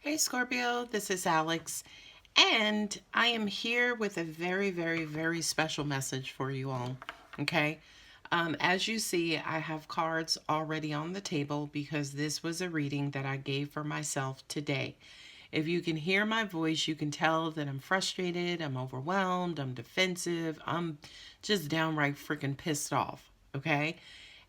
Hey Scorpio, this is Alex, and I am here with a very, very, very special message for you all. Okay, as you see, I have cards already on the table because this was a reading that I gave for myself today. If you can hear my voice, you can tell that I'm frustrated, I'm overwhelmed, I'm defensive, I'm just downright freaking pissed off. Okay,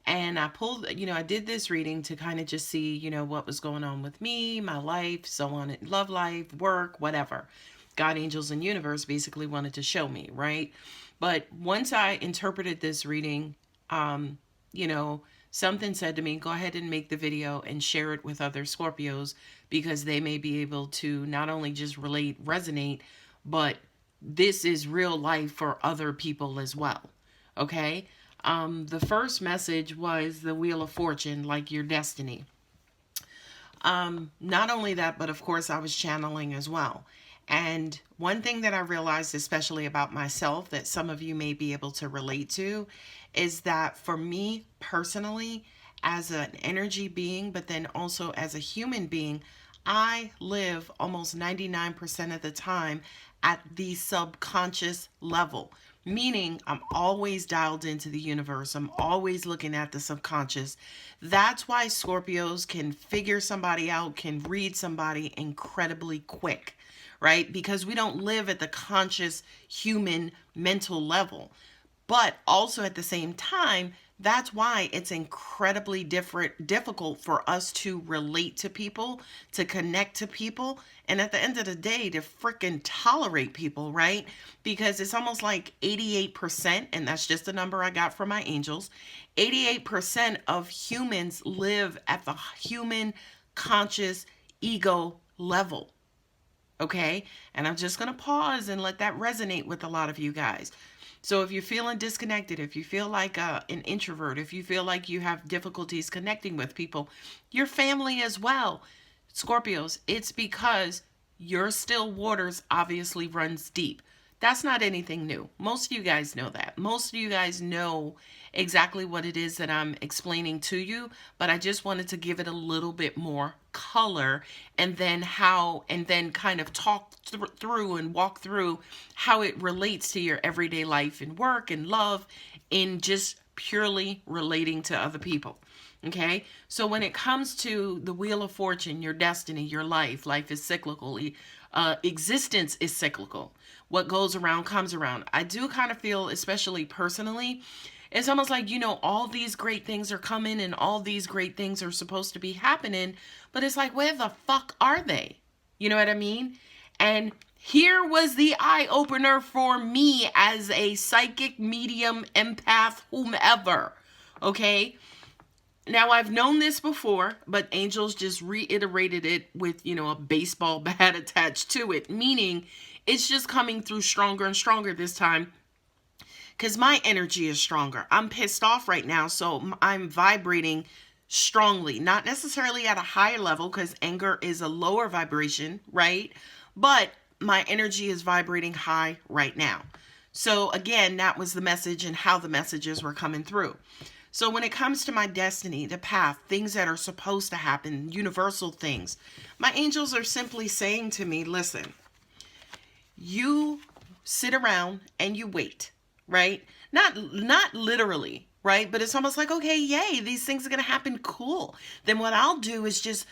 and I pulled, I did this reading to kind of just see, what was going on with me, my life, so on, love life, work, whatever. God, angels, and universe basically wanted to show me, right? But once I interpreted this reading, um, you know, something said to me, go ahead and make the video and share it with other Scorpios because they may be able to not only just relate, resonate, but this is real life for other people as well. Okay? The first message was the Wheel of Fortune, like your destiny. Not only that, but of course, I was channeling as well. And one thing that I realized, especially about myself, that some of you may be able to relate to, is that for me personally, as an energy being, but then also as a human being, I live almost 99% of the time at the subconscious level, meaning I'm always dialed into the universe. I'm always looking at the subconscious. That's why Scorpios can figure somebody out, can read somebody incredibly quick, right? Because we don't live at the conscious human mental level. But also at the same time, that's why it's incredibly difficult for us to relate to people, to connect to people, and at the end of the day, to freaking tolerate people, right? Because it's almost like 88%, and that's just the number I got from my angels. 88% of humans live at the human conscious ego level. Okay? And I'm just going to pause and let that resonate with a lot of you guys. So if you're feeling disconnected, if you feel like an introvert, if you feel like you have difficulties connecting with people, your family as well, Scorpios, it's because your still waters obviously runs deep. That's not anything new. Most of you guys know that. Most of you guys know exactly what it is that I'm explaining to you, but I just wanted to give it a little bit more color and then kind of talk through and walk through how it relates to your everyday life and work and love in just purely relating to other people. Okay, so when it comes to the Wheel of Fortune, your destiny, your life is cyclical. Existence is cyclical. What goes around comes around. I do kind of feel, especially personally, it's almost like, all these great things are coming and all these great things are supposed to be happening, but it's like, where the fuck are they? You know what I mean? And here was the eye opener for me as a psychic, medium, empath, whomever. Okay? Now, I've known this before, but angels just reiterated it with, a baseball bat attached to it, meaning it's just coming through stronger and stronger this time because my energy is stronger. I'm pissed off right now, so I'm vibrating strongly, not necessarily at a higher level because anger is a lower vibration, right? But my energy is vibrating high right now. So again, that was the message and how the messages were coming through. So when it comes to my destiny, the path, things that are supposed to happen, universal things, my angels are simply saying to me, listen, you sit around and you wait, right? Not literally, right? But it's almost like, okay, yay, these things are going to happen. Cool. Then what I'll do is just,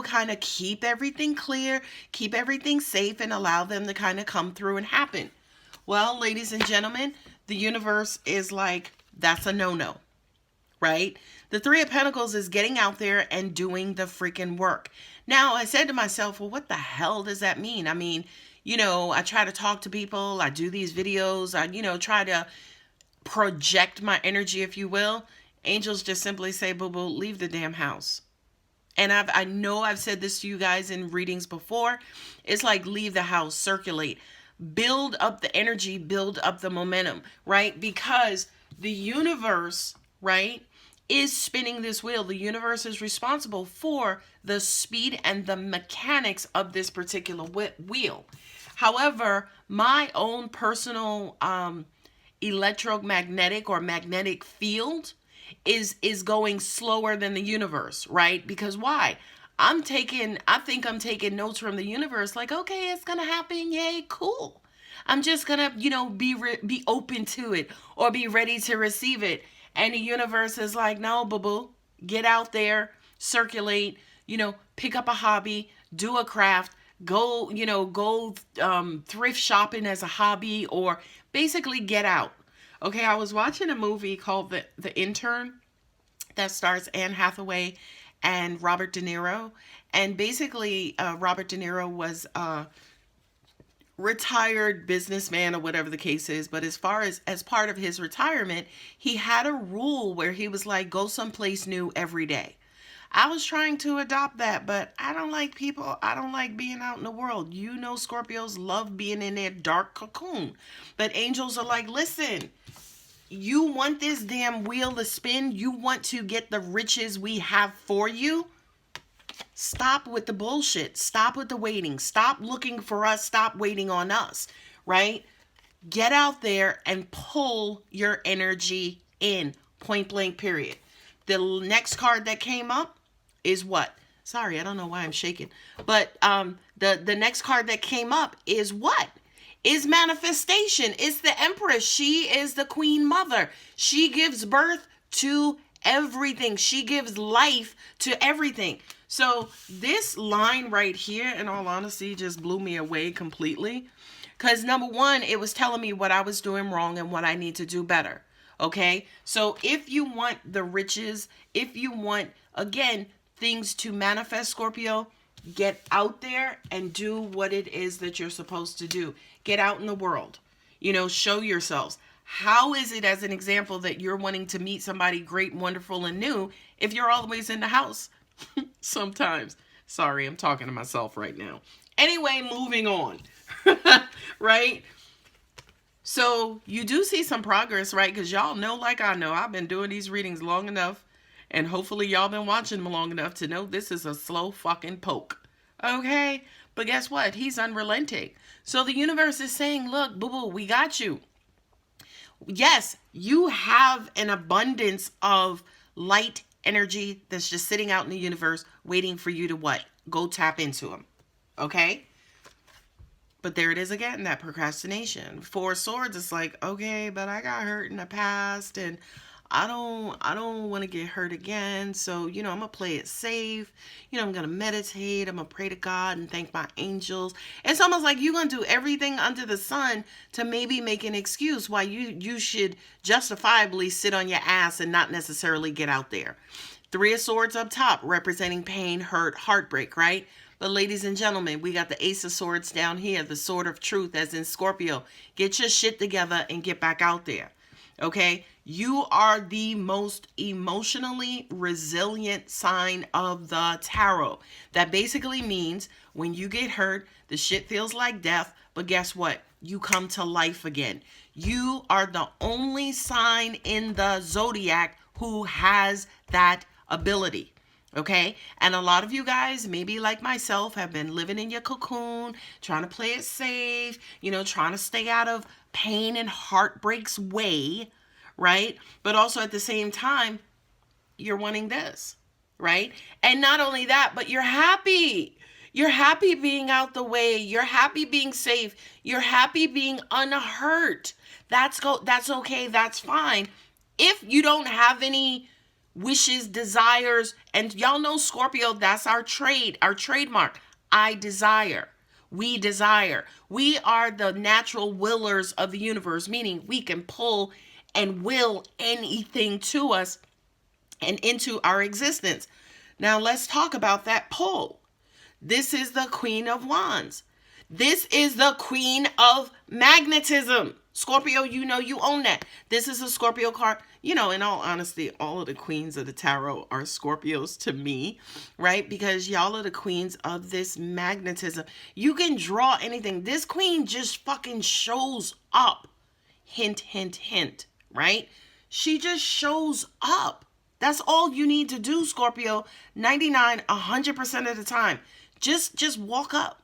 kind of keep everything clear, keep everything safe and allow them to kind of come through and happen. Well, ladies and gentlemen, the universe is like, that's a no-no. Right? The Three of Pentacles is getting out there and doing the freaking work. Now, I said to myself, well, what the hell does that mean? I mean, I try to talk to people. I do these videos. I, try to project my energy, if you will. Angels just simply say, boo-boo, leave the damn house. And I know I've said this to you guys in readings before. It's like leave the house, circulate, build up the energy, build up the momentum, right? Because the universe, right, is spinning this wheel. The universe is responsible for the speed and the mechanics of this particular wheel. However, my own personal electromagnetic or magnetic field is going slower than the universe, right? Because why? I think I'm taking notes from the universe, like, okay, it's gonna happen, yay, cool. I'm just gonna, be open to it or be ready to receive it. And the universe is like, no, boo boo, get out there, circulate, pick up a hobby, do a craft, go thrift shopping as a hobby, or basically get out. Okay, I was watching a movie called The Intern that stars Anne Hathaway and Robert De Niro. And basically, Robert De Niro was a retired businessman or whatever the case is. But as far as part of his retirement, he had a rule where he was like, go someplace new every day. I was trying to adopt that, but I don't like people. I don't like being out in the world. Scorpios love being in their dark cocoon. But angels are like, listen, you want this damn wheel to spin? You want to get the riches we have for you? Stop with the bullshit. Stop with the waiting. Stop looking for us. Stop waiting on us, right? Get out there and pull your energy in. Point blank, period. The next card that came up is what? Sorry, I don't know why I'm shaking. But the next card that came up is what? Is manifestation. It's the empress. She is the queen mother. She gives birth to everything. She gives life to everything. So this line right here, in all honesty, just blew me away completely. Because number one, it was telling me what I was doing wrong and what I need to do better. Okay? So if you want the riches, if you want, again, things to manifest, Scorpio, get out there and do what it is that you're supposed to do. Get out in the world. Show yourselves. How is it, as an example, that you're wanting to meet somebody great, wonderful, and new if you're always in the house? Sometimes. Sorry, I'm talking to myself right now. Anyway, moving on. Right? So you do see some progress, right? Because y'all know, like I know, I've been doing these readings long enough. And hopefully y'all been watching them long enough to know this is a slow fucking poke. Okay? But guess what? He's unrelenting. So the universe is saying, look, boo-boo, we got you. Yes, you have an abundance of light energy that's just sitting out in the universe waiting for you to what? Go tap into them. Okay? But there it is again, that procrastination. Four of Swords is like, okay, but I got hurt in the past and I don't want to get hurt again. So, I'm going to play it safe. I'm going to meditate. I'm going to pray to God and thank my angels. It's almost like you're going to do everything under the sun to maybe make an excuse why you should justifiably sit on your ass and not necessarily get out there. Three of Swords up top, representing pain, hurt, heartbreak, right? But ladies and gentlemen, we got the Ace of Swords down here, the Sword of Truth, as in Scorpio. Get your shit together and get back out there. Okay? You are the most emotionally resilient sign of the tarot. That basically means when you get hurt, the shit feels like death, but guess what? You come to life again. You are the only sign in the zodiac who has that ability. Okay? And a lot of you guys, maybe like myself, have been living in your cocoon, trying to play it safe, trying to stay out of pain and heartbreak's way, right? But also at the same time, you're wanting this, right? And not only that, but you're happy. You're happy being out the way. You're happy being safe. You're happy being unhurt. That's okay. That's fine. If you don't have any wishes, desires, and y'all know Scorpio, that's our trademark. I desire. We desire. We are the natural willers of the universe, meaning we can pull and will anything to us and into our existence. Now let's talk about that pull. This is the Queen of Wands. This is the Queen of Magnetism. Scorpio, you own that. This is a Scorpio card. In all honesty, all of the queens of the tarot are Scorpios to me, right? Because y'all are the queens of this magnetism. You can draw anything. This queen just fucking shows up. Hint, hint, hint, right? She just shows up. That's all you need to do, Scorpio. 100% of the time. Just walk up.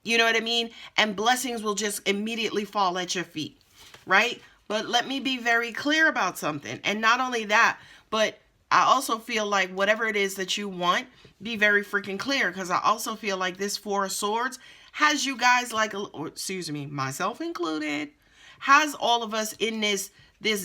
You know what I mean? And blessings will just immediately fall at your feet, right? But let me be very clear about something. And not only that, but I also feel like whatever it is that you want, be very freaking clear, because I also feel like this Four of Swords has you guys like, or excuse me, myself included, has all of us in this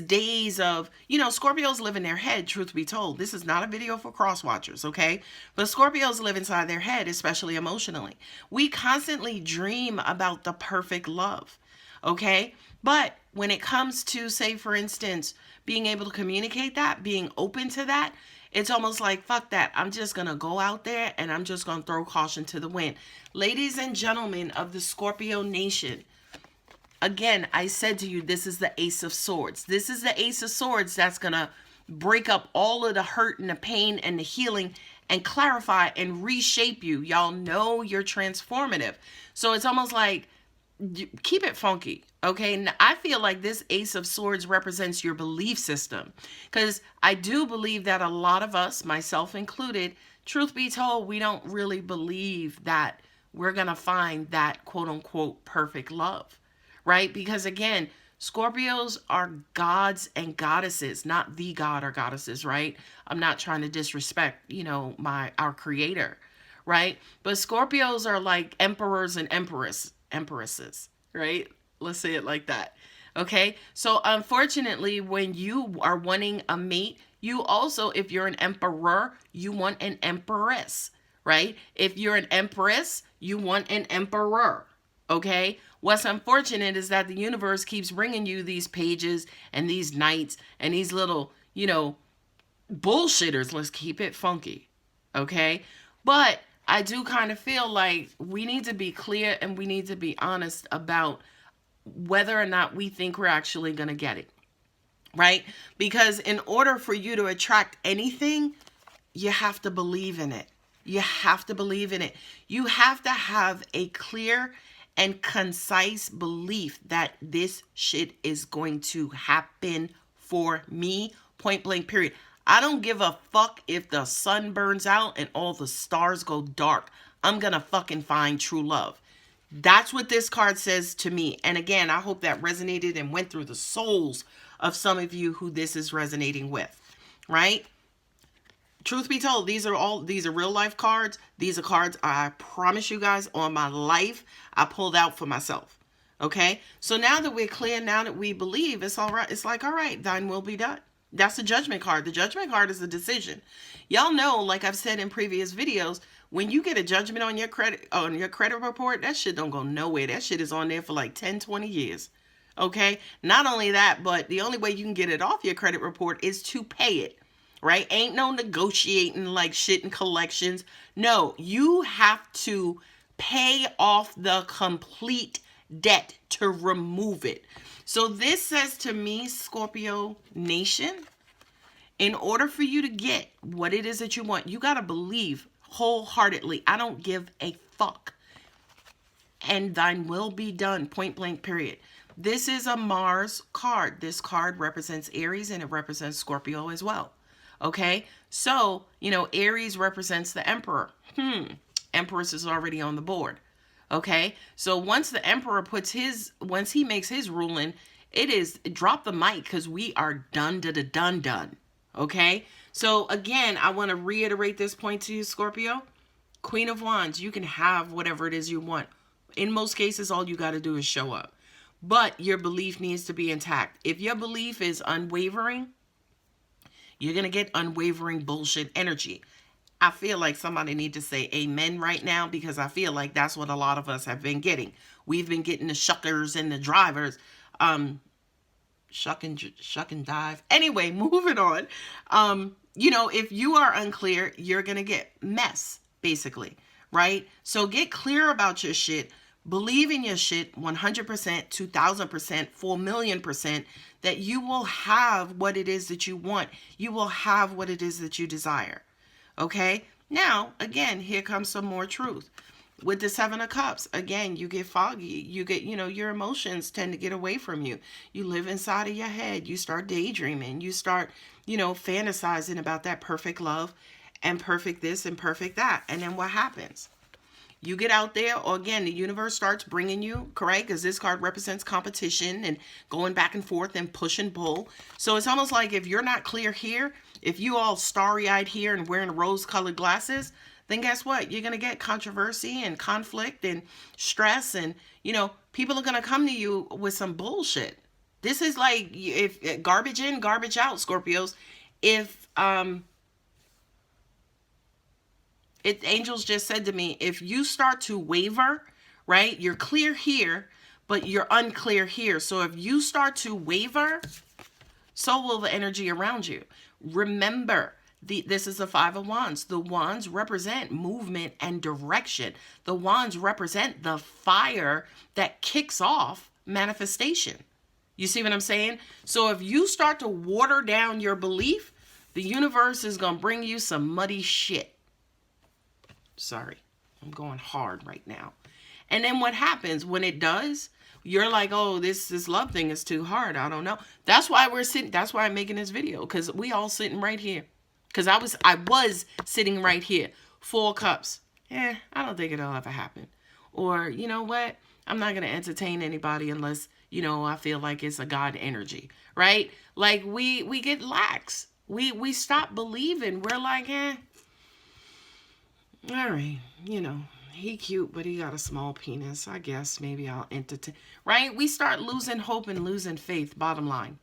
days of, Scorpios live in their head, truth be told. This is not a video for cross watchers, okay? But Scorpios live inside their head, especially emotionally. We constantly dream about the perfect love, okay? But when it comes to, say, for instance, being able to communicate that, being open to that, it's almost like, fuck that. I'm just going to go out there and I'm just going to throw caution to the wind. Ladies and gentlemen of the Scorpio nation, again, I said to you, this is the Ace of Swords. This is the Ace of Swords that's going to break up all of the hurt and the pain and the healing and clarify and reshape you. Y'all know you're transformative. So it's almost like, keep it funky, okay? Now, I feel like this Ace of Swords represents your belief system, because I do believe that a lot of us, myself included, truth be told, we don't really believe that we're going to find that quote-unquote perfect love, right? Because again, Scorpios are gods and goddesses, not the god or goddesses, right? I'm not trying to disrespect, our creator, right? But Scorpios are like emperors and empresses, right? Let's say it like that. Okay. So unfortunately, when you are wanting a mate, you also, if you're an emperor, you want an empress, right? If you're an empress, you want an emperor. Okay. What's unfortunate is that the universe keeps bringing you these pages and these knights and these little, bullshitters. Let's keep it funky. Okay. But I do kind of feel like we need to be clear and we need to be honest about whether or not we think we're actually going to get it, right? Because in order for you to attract anything, you have to believe in it. You have to believe in it. You have to have a clear and concise belief that this shit is going to happen for me, point blank, period. I don't give a fuck if the sun burns out and all the stars go dark. I'm going to fucking find true love. That's what this card says to me. And again, I hope that resonated and went through the souls of some of you who this is resonating with, right? Truth be told, these are real life cards. These are cards I promise you guys on my life I pulled out for myself. Okay? So now that we're clear, now that we believe, it's all right. It's like, all right, thine will be done. That's the judgment card. The judgment card is a decision. Y'all know, like I've said in previous videos, when you get a judgment on your credit report, that shit don't go nowhere. That shit is on there for like 10, 20 years. Okay? Not only that, but the only way you can get it off your credit report is to pay it. Right? Ain't no negotiating like shit in collections. No, you have to pay off the complete debt to remove it. So this says to me, Scorpio nation, in order for you to get what it is that you want, you got to believe wholeheartedly. I don't give a fuck. And thine will be done, point blank, period. This is a Mars card. This card represents Aries and it represents Scorpio as well. Okay, so, Aries represents the emperor. Empress is already on the board. Okay, so once the emperor once he makes his ruling, it is drop the mic because we are done. Okay, so again, I want to reiterate this point to you, Scorpio. Queen of Wands, you can have whatever it is you want. In most cases, all you got to do is show up. But your belief needs to be intact. If your belief is unwavering, you're going to get unwavering bullshit energy. I feel like somebody need to say amen right now, because I feel like that's what a lot of us have been getting. We've been getting the shuckers and the drivers. Shuck and dive. Anyway, moving on. If you are unclear, you're going to get mess, basically, right? So get clear about your shit. Believe in your shit 100%, 2,000%, 4,000,000%, that you will have what it is that you want. You will have what it is that you desire. Okay? Now, again, here comes some more truth. With the Seven of Cups, again, you get foggy. You get, your emotions tend to get away from you. You live inside of your head. You start daydreaming. You start, fantasizing about that perfect love and perfect this and perfect that. And then what happens? You get out there, or again, the universe starts bringing you, correct? Because this card represents competition and going back and forth and push and pull. So it's almost like if you're not clear here, if you all starry-eyed here and wearing rose-colored glasses, then guess what? You're going to get controversy and conflict and stress, and, you know, people are going to come to you with some bullshit. This is like, if garbage in, garbage out, Scorpios. If angels just said to me, if you start to waver, right? You're clear here, but you're unclear here. So if you start to waver, so will the energy around you. Remember, this is the Five of Wands. The wands represent movement and direction. The wands represent the fire that kicks off manifestation. You see what I'm saying? So if you start to water down your belief, the universe is going to bring you some muddy shit. Sorry, I'm going hard right now. And then what happens when it does? You're like, oh, this love thing is too hard. I don't know. That's why we're sitting. That's why I'm making this video, because we all sitting right here. Because I was sitting right here. 4 cups. I don't think it'll ever happen. Or, you know what? I'm not going to entertain anybody unless, you know, I feel like it's a God energy, right? Like we get lax. We stop believing. We're like, all right, you know, he cute, but he got a small penis. I guess maybe I'll entertain, right? We start losing hope and losing faith, bottom line,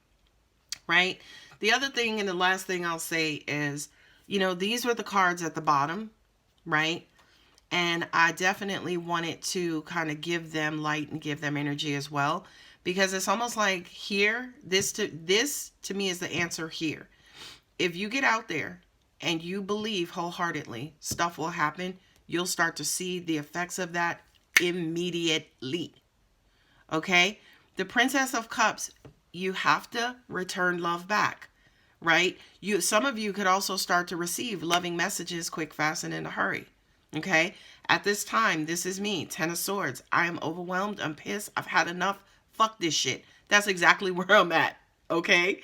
right? The other thing, and the last thing I'll say is, you know, these were the cards at the bottom, right? And I definitely wanted to kind of give them light and give them energy as well, because it's almost like here, this to me is the answer here. If you get out there and you believe wholeheartedly, stuff will happen. You'll start to see the effects of that immediately. Okay? The Princess of Cups, you have to return love back, right? Some of you could also start to receive loving messages quick, fast, and in a hurry. Okay? At this time, this is me, 10 of Swords. I am overwhelmed. I'm pissed. I've had enough. Fuck this shit. That's exactly where I'm at. Okay?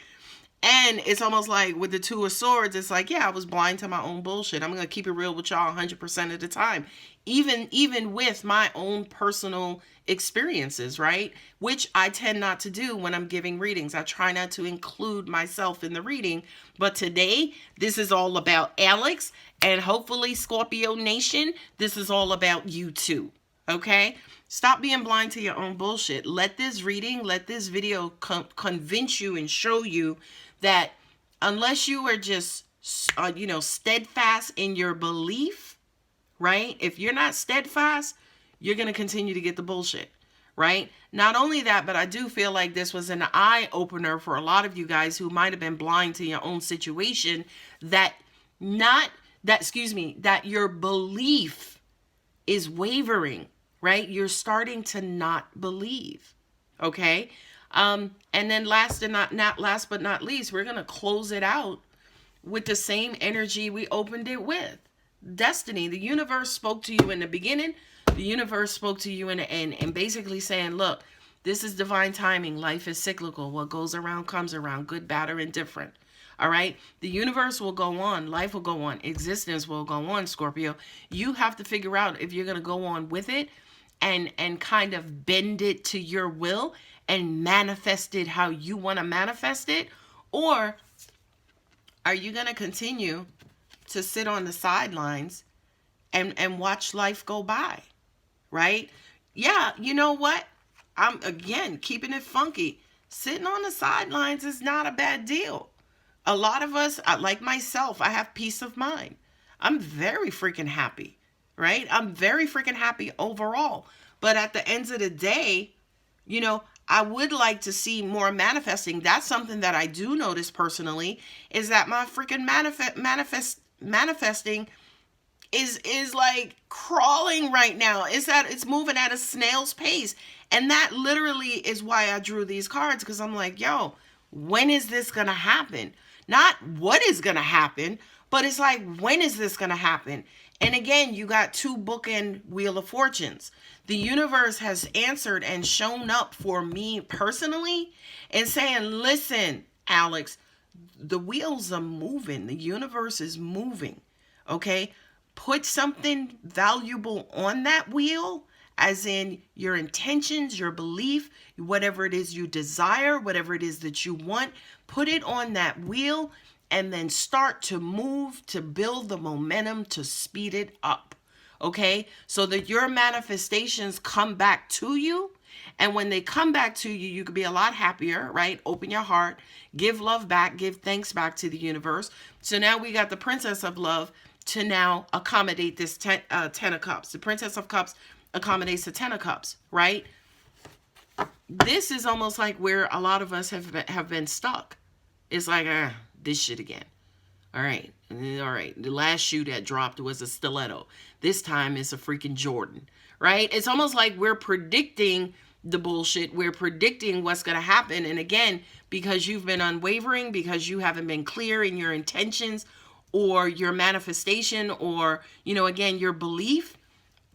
And it's almost like with the 2 of Swords, it's like, yeah, I was blind to my own bullshit. I'm going to keep it real with y'all 100% of the time. Even with my own personal experiences, right? Which I tend not to do when I'm giving readings. I try not to include myself in the reading. But today, this is all about Alex, and hopefully Scorpio Nation, this is all about you too. Okay? Stop being blind to your own bullshit. Let this reading, let this video convince you and show you that unless you are just, steadfast in your belief, right? If you're not steadfast, you're going to continue to get the bullshit, right? Not only that, but I do feel like this was an eye opener for a lot of you guys who might have been blind to your own situation, that your belief is wavering, right? You're starting to not believe. Okay. And then last but not least, we're going to close it out with the same energy we opened it with. Destiny. The universe spoke to you in the beginning. The universe spoke to you in the end, and basically saying, look, this is divine timing. Life is cyclical. What goes around comes around, good, bad, or indifferent. All right. The universe will go on. Life will go on. Existence will go on, Scorpio. You have to figure out if you're going to go on with it and kind of bend it to your will and manifest it how you want to manifest it, or are you going to continue to sit on the sidelines and watch life go by, right? Yeah, you know what? I'm, again, keeping it funky. Sitting on the sidelines is not a bad deal. A lot of us, like myself, I have peace of mind. I'm very freaking happy, right? I'm very freaking happy overall. But at the end of the day, I would like to see more manifesting. That's something that I do notice personally, is that my freaking manifesting is like crawling right now. It's moving at a snail's pace. And that literally is why I drew these cards, because I'm like, yo, when is this going to happen? Not what is going to happen, but it's like, when is this going to happen? And again, you got 2 bookend Wheel of Fortunes. The universe has answered and shown up for me personally and saying, listen, Alex, the wheels are moving. The universe is moving. Okay? Put something valuable on that wheel, as in your intentions, your belief, whatever it is you desire, whatever it is that you want, put it on that wheel and then start to move to build the momentum to speed it up. Okay, so that your manifestations come back to you. And when they come back to you, you could be a lot happier, right? Open your heart, give love back, give thanks back to the universe. So now we got the Princess of Love to now accommodate this ten of Cups. The Princess of Cups accommodates the Ten of Cups, right? This is almost like where a lot of us have been stuck. It's like, this shit again. All right. The last shoe that dropped was a stiletto. This time it's a freaking Jordan, right? It's almost like we're predicting the bullshit. We're predicting what's going to happen. And again, because you've been unwavering, because you haven't been clear in your intentions or your manifestation or, again, your belief,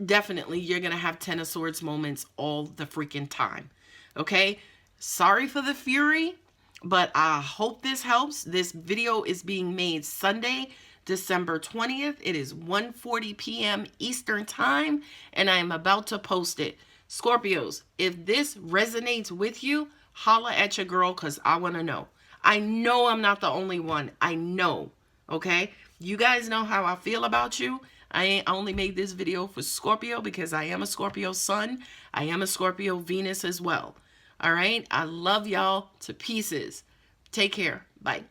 definitely you're going to have Ten of Swords moments all the freaking time. Okay? Sorry for the fury, but I hope this helps. This video is being made Sunday, December 20th. It is 1:40 p.m. Eastern Time, and I am about to post it. Scorpios, if this resonates with you, holla at your girl because I want to know. I know I'm not the only one. I know. Okay? You guys know how I feel about you. I only made this video for Scorpio because I am a Scorpio sun. I am a Scorpio Venus as well. All right? I love y'all to pieces. Take care. Bye.